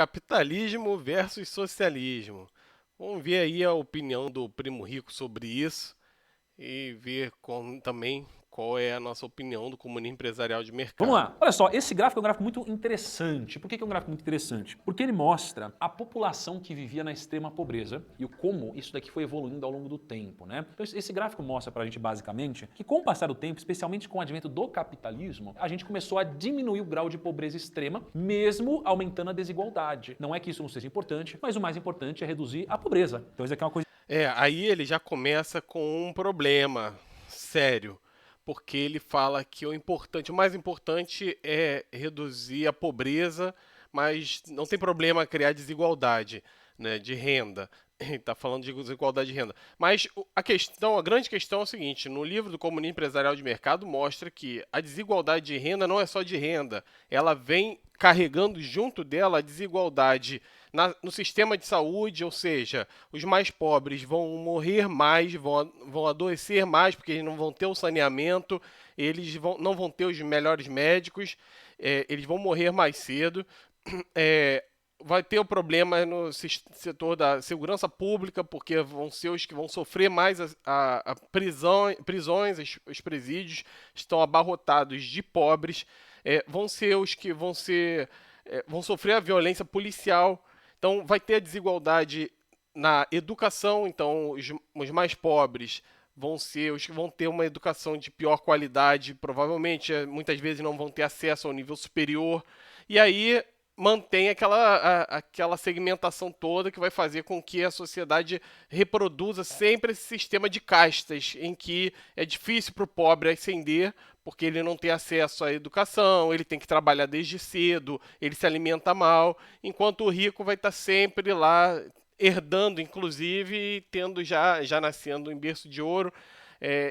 Capitalismo versus socialismo. Vamos ver aí a opinião do Primo Rico sobre isso e ver também qual é a nossa opinião do comunismo empresarial de Vamos mercado. lá. Olha só, esse gráfico é um gráfico muito interessante. Por que é um gráfico muito interessante? Porque ele mostra a população que vivia na extrema pobreza e o como isso daqui foi evoluindo ao longo do tempo, né? Então esse gráfico mostra pra gente basicamente que com o passar do tempo, especialmente com o advento do capitalismo, a gente começou a diminuir o grau de pobreza extrema, mesmo aumentando a desigualdade. Não é que isso não seja importante, mas o mais importante é reduzir a pobreza. Então isso aqui é uma coisa. Aí ele já começa com um problema sério, porque ele fala que o mais importante é reduzir a pobreza, mas não tem problema criar desigualdade, né, de renda. Ele está falando de desigualdade de renda. Mas a grande questão é o seguinte: no livro do Comunismo Empresarial de Mercado mostra que a desigualdade de renda não é só de renda, ela vem carregando junto dela a desigualdade no sistema de saúde, ou seja, os mais pobres vão morrer mais, vão adoecer mais, porque eles não vão ter o saneamento, não vão ter os melhores médicos, eles vão morrer mais cedo. É, vai ter o problema no setor da segurança pública, porque vão ser os que vão sofrer mais a prisões, os presídios estão abarrotados de pobres, vão ser os que vão sofrer a violência policial. Então, vai ter a desigualdade na educação. Então, os mais pobres vão ser os que vão ter uma educação de pior qualidade, provavelmente, muitas vezes não vão ter acesso ao nível superior. E aí mantém aquela segmentação toda que vai fazer com que a sociedade reproduza sempre esse sistema de castas, em que é difícil para o pobre ascender, porque ele não tem acesso à educação, ele tem que trabalhar desde cedo, ele se alimenta mal, enquanto o rico vai estar sempre lá herdando, inclusive, e tendo já nascendo em berço de ouro.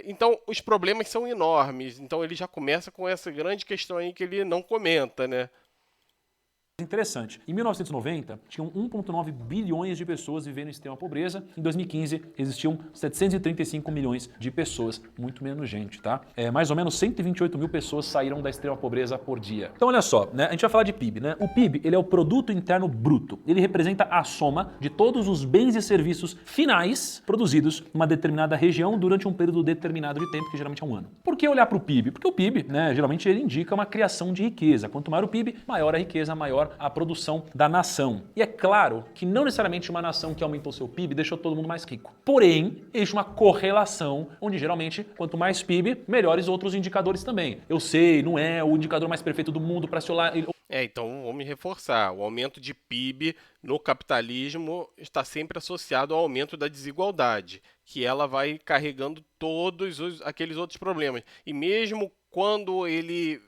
Então, os problemas são enormes. Então, ele já começa com essa grande questão aí que ele não comenta, né? Interessante. Em 1990, tinham 1,9 bilhões de pessoas vivendo em extrema pobreza. Em 2015, existiam 735 milhões de pessoas, muito menos gente, tá? Mais ou menos 128 mil pessoas saíram da extrema pobreza por dia. Então, olha só, né? A gente vai falar de PIB, né? O PIB, ele é o Produto Interno Bruto. Ele representa a soma de todos os bens e serviços finais produzidos numa determinada região durante um período determinado de tempo, que geralmente é um ano. Por que olhar para o PIB? Porque o PIB, né, geralmente ele indica uma criação de riqueza. Quanto maior o PIB, maior a riqueza, maior a produção da nação. E é claro que não necessariamente uma nação que aumentou seu PIB deixou todo mundo mais rico. Porém, existe uma correlação onde geralmente quanto mais PIB, melhores outros indicadores também. Eu sei, não é o indicador mais perfeito do mundo para se olhar. Então vamos reforçar. O aumento de PIB no capitalismo está sempre associado ao aumento da desigualdade, que ela vai carregando todos aqueles outros problemas. E mesmo quando ele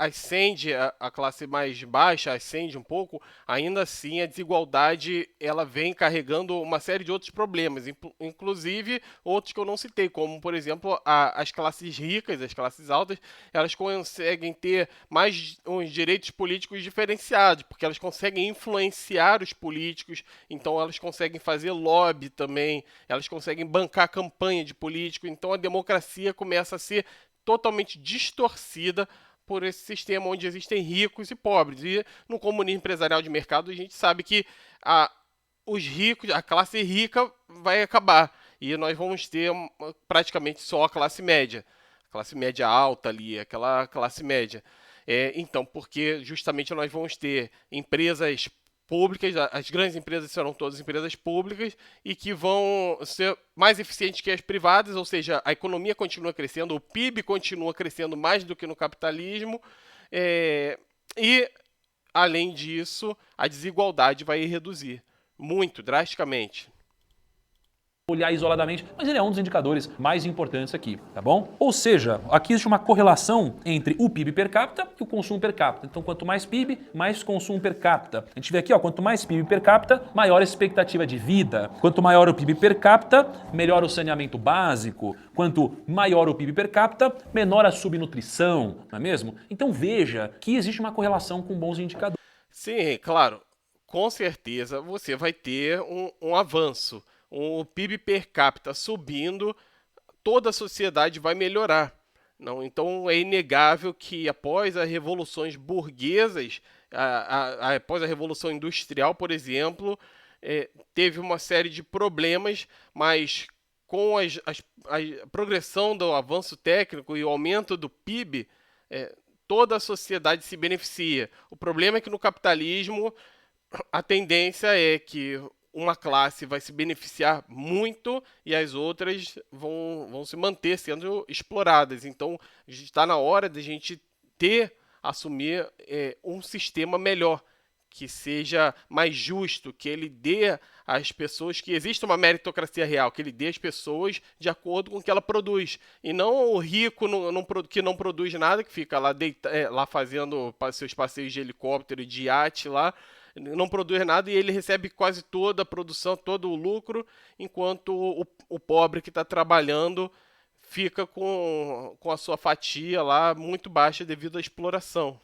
ascende a classe mais baixa, ascende um pouco, ainda assim a desigualdade ela vem carregando uma série de outros problemas, inclusive outros que eu não citei, como por exemplo as classes ricas, as classes altas, elas conseguem ter mais uns direitos políticos diferenciados, porque elas conseguem influenciar os políticos, então elas conseguem fazer lobby também, elas conseguem bancar campanha de político, então a democracia começa a ser totalmente distorcida por esse sistema onde existem ricos e pobres. E no comunismo empresarial de mercado, a gente sabe que a, os ricos, a classe rica vai acabar. E nós vamos ter praticamente só a classe média alta ali, aquela classe média. Então, porque justamente nós vamos ter empresas públicas, as grandes empresas serão todas empresas públicas e que vão ser mais eficientes que as privadas, ou seja, a economia continua crescendo, o PIB continua crescendo mais do que no capitalismo, e, além disso, a desigualdade vai reduzir muito, drasticamente. Olhar isoladamente, mas ele é um dos indicadores mais importantes aqui, tá bom? Ou seja, aqui existe uma correlação entre o PIB per capita e o consumo per capita. Então, quanto mais PIB, mais consumo per capita. A gente vê aqui, ó, quanto mais PIB per capita, maior a expectativa de vida. Quanto maior o PIB per capita, melhor o saneamento básico. Quanto maior o PIB per capita, menor a subnutrição, não é mesmo? Então veja que existe uma correlação com bons indicadores. Sim, claro, com certeza você vai ter um avanço. O PIB per capita subindo, toda a sociedade vai melhorar. Não, então é inegável que após as revoluções burguesas, Após a Revolução Industrial, por exemplo, teve uma série de problemas, mas com a progressão do avanço técnico e o aumento do PIB, toda a sociedade se beneficia. O problema é que no capitalismo a tendência é que uma classe vai se beneficiar muito e as outras vão se manter sendo exploradas. Então, está na hora de a gente assumir um sistema melhor, que seja mais justo, que ele dê às pessoas, que exista uma meritocracia real, que ele dê às pessoas de acordo com o que ela produz. E não o rico que não produz nada, que fica lá, lá fazendo seus passeios de helicóptero e de iate lá, não produz nada e ele recebe quase toda a produção, todo o lucro, enquanto o pobre que está trabalhando fica com a sua fatia lá muito baixa devido à exploração.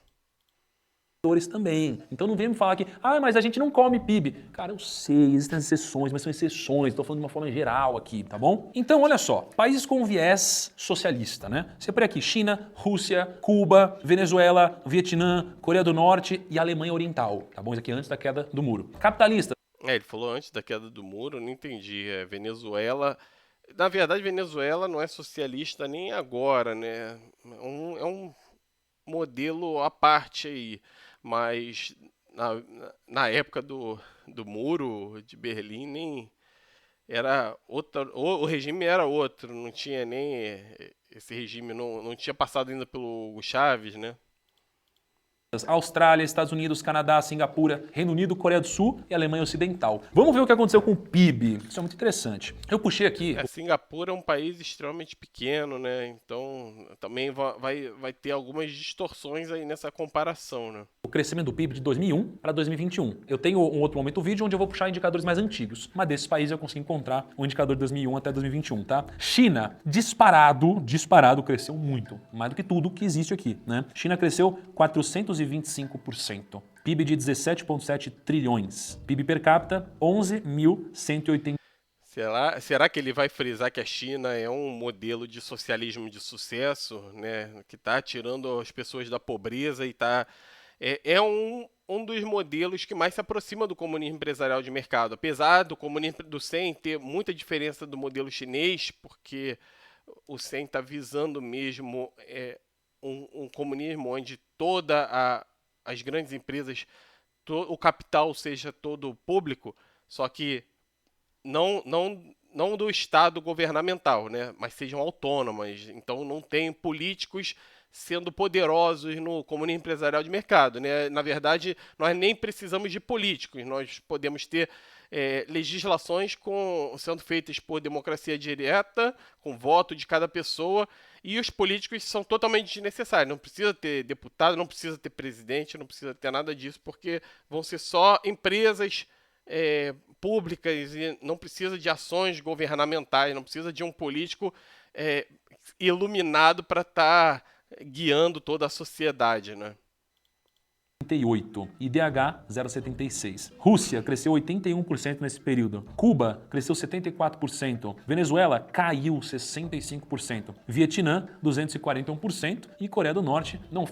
Também. Então não vem me falar que, mas a gente não come PIB. Cara, eu sei, existem exceções, mas são exceções, estou falando de uma forma geral aqui, tá bom? Então, olha só, países com viés socialista, né? Você põe aqui China, Rússia, Cuba, Venezuela, Vietnã, Coreia do Norte e Alemanha Oriental, tá bom? Isso aqui é antes da queda do muro. Capitalista. Ele falou antes da queda do muro, não entendi. Venezuela... Na verdade, Venezuela não é socialista nem agora, né? É um modelo à parte aí. Mas na época do muro de Berlim nem era outra, o regime era outro, não tinha nem esse regime não tinha passado ainda pelo Hugo Chávez, né? Austrália, Estados Unidos, Canadá, Singapura, Reino Unido, Coreia do Sul e Alemanha Ocidental. Vamos ver o que aconteceu com o PIB. Isso é muito interessante. Eu puxei aqui... Singapura é um país extremamente pequeno, né? Então também vai ter algumas distorções aí nessa comparação, né? O crescimento do PIB de 2001 para 2021. Eu tenho um outro momento do vídeo onde eu vou puxar indicadores mais antigos. Mas desses países eu consegui encontrar um indicador de 2001 até 2021, tá? China, disparado, cresceu muito. Mais do que tudo que existe aqui, né? China cresceu 425%. PIB de 17,7 trilhões. PIB per capita, 11.180. Será que ele vai frisar que a China é um modelo de socialismo de sucesso, né? Que está tirando as pessoas da pobreza e é um dos modelos que mais se aproxima do comunismo empresarial de mercado. Apesar do comunismo do Sen ter muita diferença do modelo chinês, porque o Sen está visando mesmo um comunismo onde as grandes empresas, o capital seja todo público, só que não do Estado governamental, né? Mas sejam autônomas. Então não tem políticos sendo poderosos no comunismo empresarial de mercado, né? Na verdade, nós nem precisamos de políticos. Nós podemos ter legislações sendo feitas por democracia direta, com voto de cada pessoa, e os políticos são totalmente desnecessários. Não precisa ter deputado, não precisa ter presidente, não precisa ter nada disso, porque vão ser só empresas públicas e não precisa de ações governamentais, não precisa de um político iluminado para estar guiando toda a sociedade, né? 88, IDH 0,76. Rússia cresceu 81% nesse período. Cuba cresceu 74%. Venezuela caiu 65%. Vietnã 241% e Coreia do Norte não.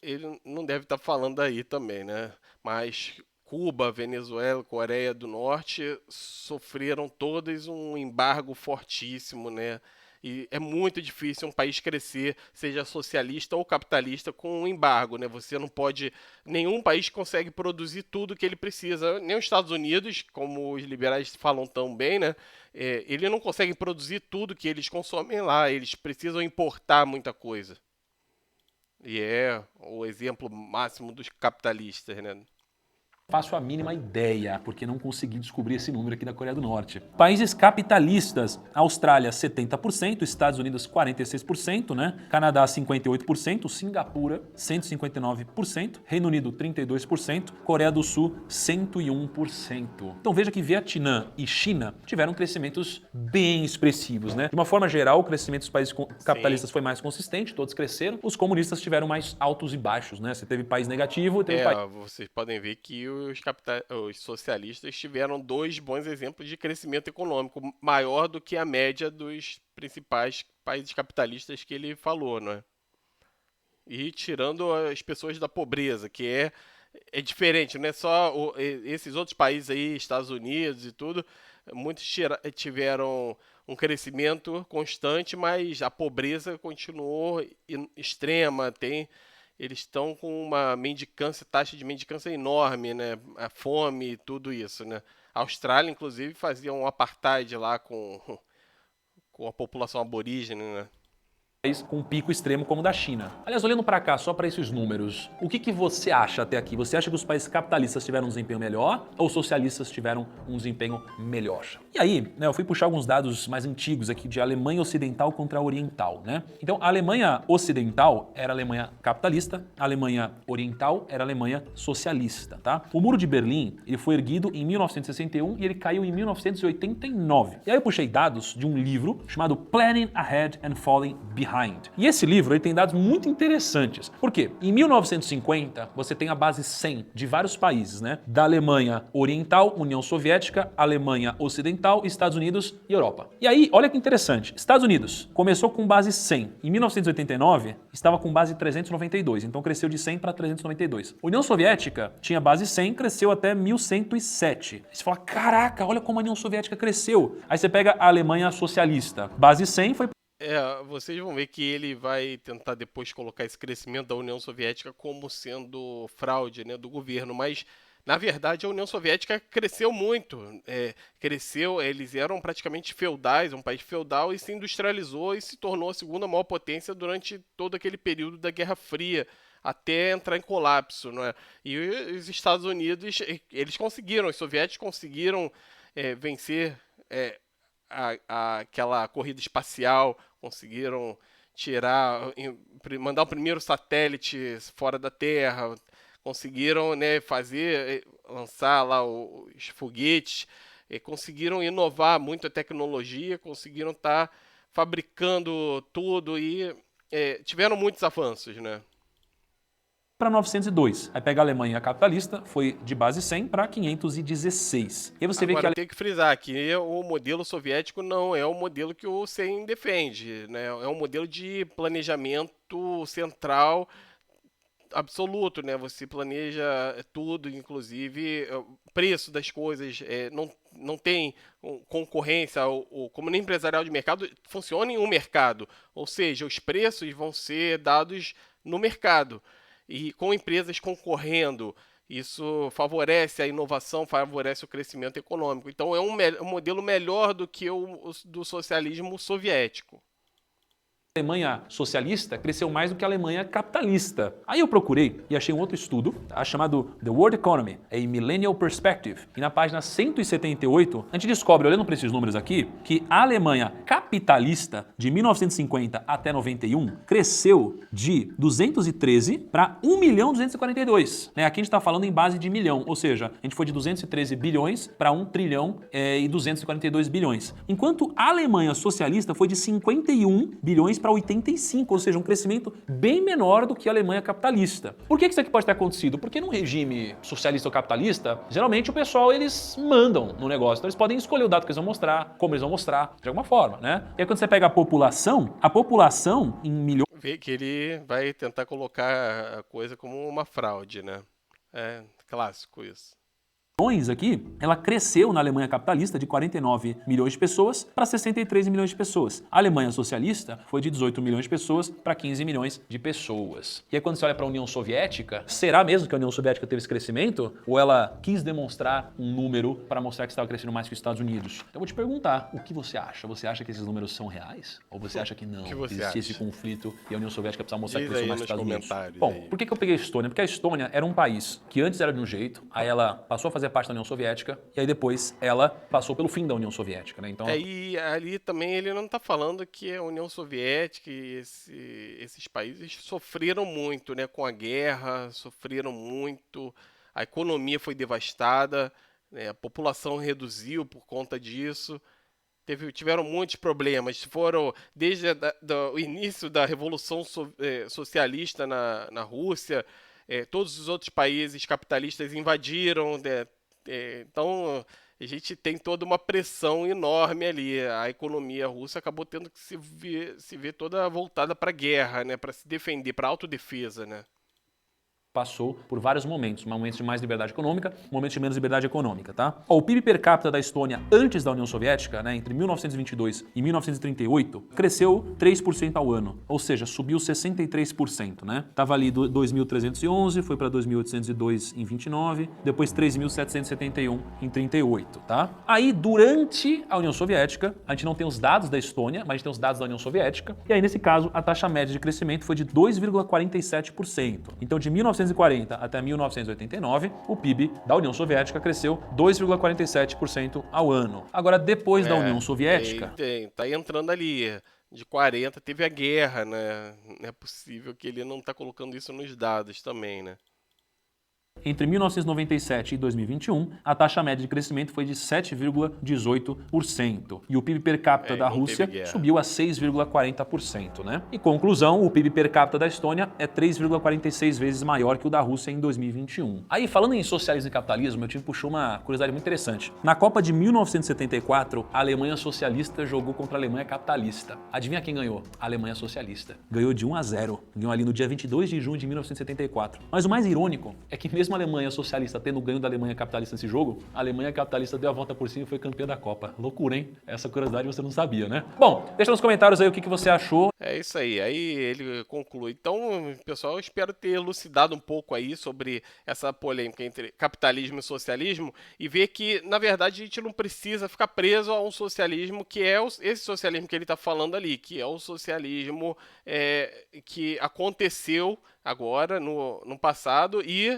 Ele não deve estar falando aí também, né? Mas Cuba, Venezuela, Coreia do Norte sofreram todas um embargo fortíssimo, né? E é muito difícil um país crescer, seja socialista ou capitalista, com um embargo, né? Você não pode... Nenhum país consegue produzir tudo que ele precisa. Nem os Estados Unidos, como os liberais falam tão bem, né? Ele não consegue produzir tudo que eles consomem lá. Eles precisam importar muita coisa. E é o exemplo máximo dos capitalistas, né? Faço a mínima ideia, porque não consegui descobrir esse número aqui da Coreia do Norte. Países capitalistas, Austrália 70%, Estados Unidos 46%, né? Canadá 58%, Singapura 159%, Reino Unido 32%, Coreia do Sul 101%. Então veja que Vietnã e China tiveram crescimentos bem expressivos, né? De uma forma geral, o crescimento dos países capitalistas foi mais consistente, todos cresceram. Os comunistas tiveram mais altos e baixos, né? Você teve país negativo, teve país... Vocês podem ver que os socialistas tiveram dois bons exemplos de crescimento econômico, maior do que a média dos principais países capitalistas que ele falou, não é? e tirando as pessoas da pobreza, que é diferente, não é só esses outros países aí, Estados Unidos e tudo, muitos tiveram um crescimento constante, mas a pobreza continuou extrema, eles estão com uma mendicância, taxa de mendicância enorme, né? A fome e tudo isso, né? A Austrália, inclusive, fazia um apartheid lá com a população aborígene, né? Com um pico extremo como o da China. Aliás, olhando para cá, só para esses números, o que você acha até aqui? Você acha que os países capitalistas tiveram um desempenho melhor ou os socialistas tiveram um desempenho melhor? E aí, né, eu fui puxar alguns dados mais antigos aqui de Alemanha Ocidental contra a Oriental, né? Então, a Alemanha Ocidental era a Alemanha capitalista, a Alemanha Oriental era a Alemanha socialista, tá? O Muro de Berlim, ele foi erguido em 1961 e ele caiu em 1989. E aí eu puxei dados de um livro chamado Planning Ahead and Falling Behind. E esse livro ele tem dados muito interessantes. Por quê? Em 1950, você tem a base 100 de vários países, né? Da Alemanha Oriental, União Soviética, Alemanha Ocidental, Estados Unidos e Europa. E aí, olha que interessante. Estados Unidos começou com base 100. Em 1989, estava com base 392. Então cresceu de 100 para 392. União Soviética tinha base 100, cresceu até 1107. Aí você fala, caraca, olha como a União Soviética cresceu. Aí você pega a Alemanha socialista. Base 100 foi vocês vão ver que ele vai tentar depois colocar esse crescimento da União Soviética como sendo fraude, né, do governo, mas na verdade a União Soviética cresceu muito, cresceu, eles eram praticamente feudais, um país feudal e se industrializou e se tornou a segunda maior potência durante todo aquele período da Guerra Fria, até entrar em colapso, não é? E os Estados Unidos, eles conseguiram, os soviéticos conseguiram vencer aquela corrida espacial, conseguiram mandar o primeiro satélite fora da Terra, conseguiram, né, lançar lá os foguetes, conseguiram inovar muito a tecnologia, conseguiram estar fabricando tudo e tiveram muitos avanços, né? para 902. Aí pega a Alemanha capitalista, foi de base 100 para 516. E aí você vê que Agora, tem que frisar que o modelo soviético não é o modelo que o CEN defende, né? É um modelo de planejamento central absoluto, né? Você planeja tudo, inclusive o preço das coisas, não tem concorrência, como no empresarial de mercado, funciona em um mercado, ou seja, os preços vão ser dados no mercado. E com empresas concorrendo, isso favorece a inovação, favorece o crescimento econômico. Então é um modelo melhor do que o do socialismo soviético. a Alemanha socialista cresceu mais do que a Alemanha capitalista. Aí eu procurei e achei um outro estudo, chamado The World Economy, a Millennial Perspective. E na página 178, a gente descobre, olhando para esses números aqui, que a Alemanha capitalista, de 1950 até 91, cresceu de 213 para 1.242. Aqui a gente está falando em base de milhão, ou seja, a gente foi de 213 bilhões para 1 trilhão e 242 bilhões. Enquanto a Alemanha socialista foi de 51 bilhões para 85, ou seja, um crescimento bem menor do que a Alemanha capitalista. Por que isso aqui pode ter acontecido? Porque num regime socialista ou capitalista, geralmente o pessoal, eles mandam no negócio, então eles podem escolher o dado que eles vão mostrar, como eles vão mostrar, de alguma forma, né? E aí quando você pega a população em milhões... Vê que ele vai tentar colocar a coisa como uma fraude, né? É clássico isso. Aqui, ela cresceu na Alemanha capitalista de 49 milhões de pessoas para 63 milhões de pessoas. A Alemanha socialista foi de 18 milhões de pessoas para 15 milhões de pessoas. E aí quando você olha para a União Soviética, será mesmo que a União Soviética teve esse crescimento? Ou ela quis demonstrar um número para mostrar que estava crescendo mais que os Estados Unidos? Então eu vou te perguntar, o que você acha? Você acha que esses números são reais? Ou você acha que não? Que você existia acha? esse conflito e a União Soviética precisava mostrar Diz que cresceu aí mais que os nos Estados Unidos? comentários Bom, aí. por que eu peguei a Estônia? Porque a Estônia era um país que antes era de um jeito, aí ela passou a fazer parte da União Soviética, e aí depois ela passou pelo fim da União Soviética, né? Então, E ali também ele não está falando que a União Soviética e esses países sofreram muito, né, com a guerra, sofreram muito, a economia foi devastada, né, a população reduziu por conta disso, tiveram muitos problemas, foram desde o início da Revolução Socialista na Rússia, todos os outros países capitalistas invadiram, né, então a gente tem toda uma pressão enorme ali. A economia russa acabou tendo que se ver toda voltada para a guerra, né? Para se defender, para autodefesa, né? Passou por vários momentos de mais liberdade econômica, momentos de menos liberdade econômica, tá? Ó, o PIB per capita da Estônia antes da União Soviética, né, entre 1922 e 1938, cresceu 3% ao ano, ou seja, subiu 63%, né? Tava ali 2.311, foi para 2.802 em 29, depois 3.771 em 38, tá? Aí, durante a União Soviética, a gente não tem os dados da Estônia, mas a gente tem os dados da União Soviética, e aí, nesse caso, a taxa média de crescimento foi de 2,47%. Então, de 1940 até 1989, o PIB da União Soviética cresceu 2,47% ao ano. Agora, depois da União Soviética... Tá entrando ali. De 40 teve a guerra, né? Não é possível que ele não tá colocando isso nos dados também, né? Entre 1997 e 2021, a taxa média de crescimento foi de 7,18%. E o PIB per capita da Rússia subiu a 6,40%, né? Em conclusão, o PIB per capita da Estônia é 3,46 vezes maior que o da Rússia em 2021. Aí, falando em socialismo e capitalismo, meu time puxou uma curiosidade muito interessante. Na Copa de 1974, a Alemanha socialista jogou contra a Alemanha capitalista. Adivinha quem ganhou? A Alemanha socialista. Ganhou de 1-0. Ganhou ali no dia 22 de junho de 1974. Mas o mais irônico é que mesmo a Alemanha socialista tendo ganho da Alemanha capitalista nesse jogo, a Alemanha capitalista deu a volta por cima e foi campeã da Copa. Loucura, hein? Essa curiosidade você não sabia, né? Bom, deixa nos comentários aí o que você achou. É isso aí. Aí ele conclui. Então, pessoal, eu espero ter elucidado um pouco aí sobre essa polêmica entre capitalismo e socialismo e ver que, na verdade, a gente não precisa ficar preso a um socialismo que é esse socialismo que ele está falando ali, que é o socialismo que aconteceu agora no passado e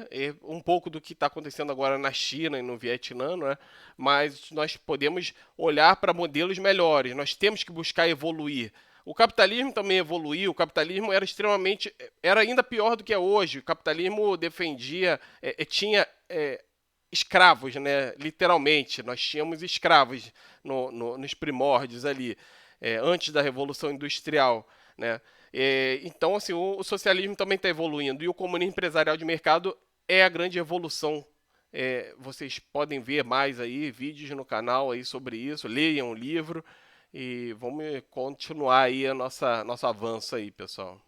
um pouco do que está acontecendo agora na China e no Vietnã, né? Mas nós podemos olhar para modelos melhores, nós temos que buscar evoluir. O capitalismo também evoluiu, o capitalismo era ainda pior do que é hoje. O capitalismo defendia, tinha escravos, né? Literalmente, nós tínhamos escravos nos primórdios ali, antes da Revolução Industrial, né? Então, assim, o socialismo também está evoluindo e o comunismo empresarial de mercado é a grande evolução. Vocês podem ver mais aí vídeos no canal aí sobre isso, leiam o livro e vamos continuar aí nosso avanço aí, pessoal.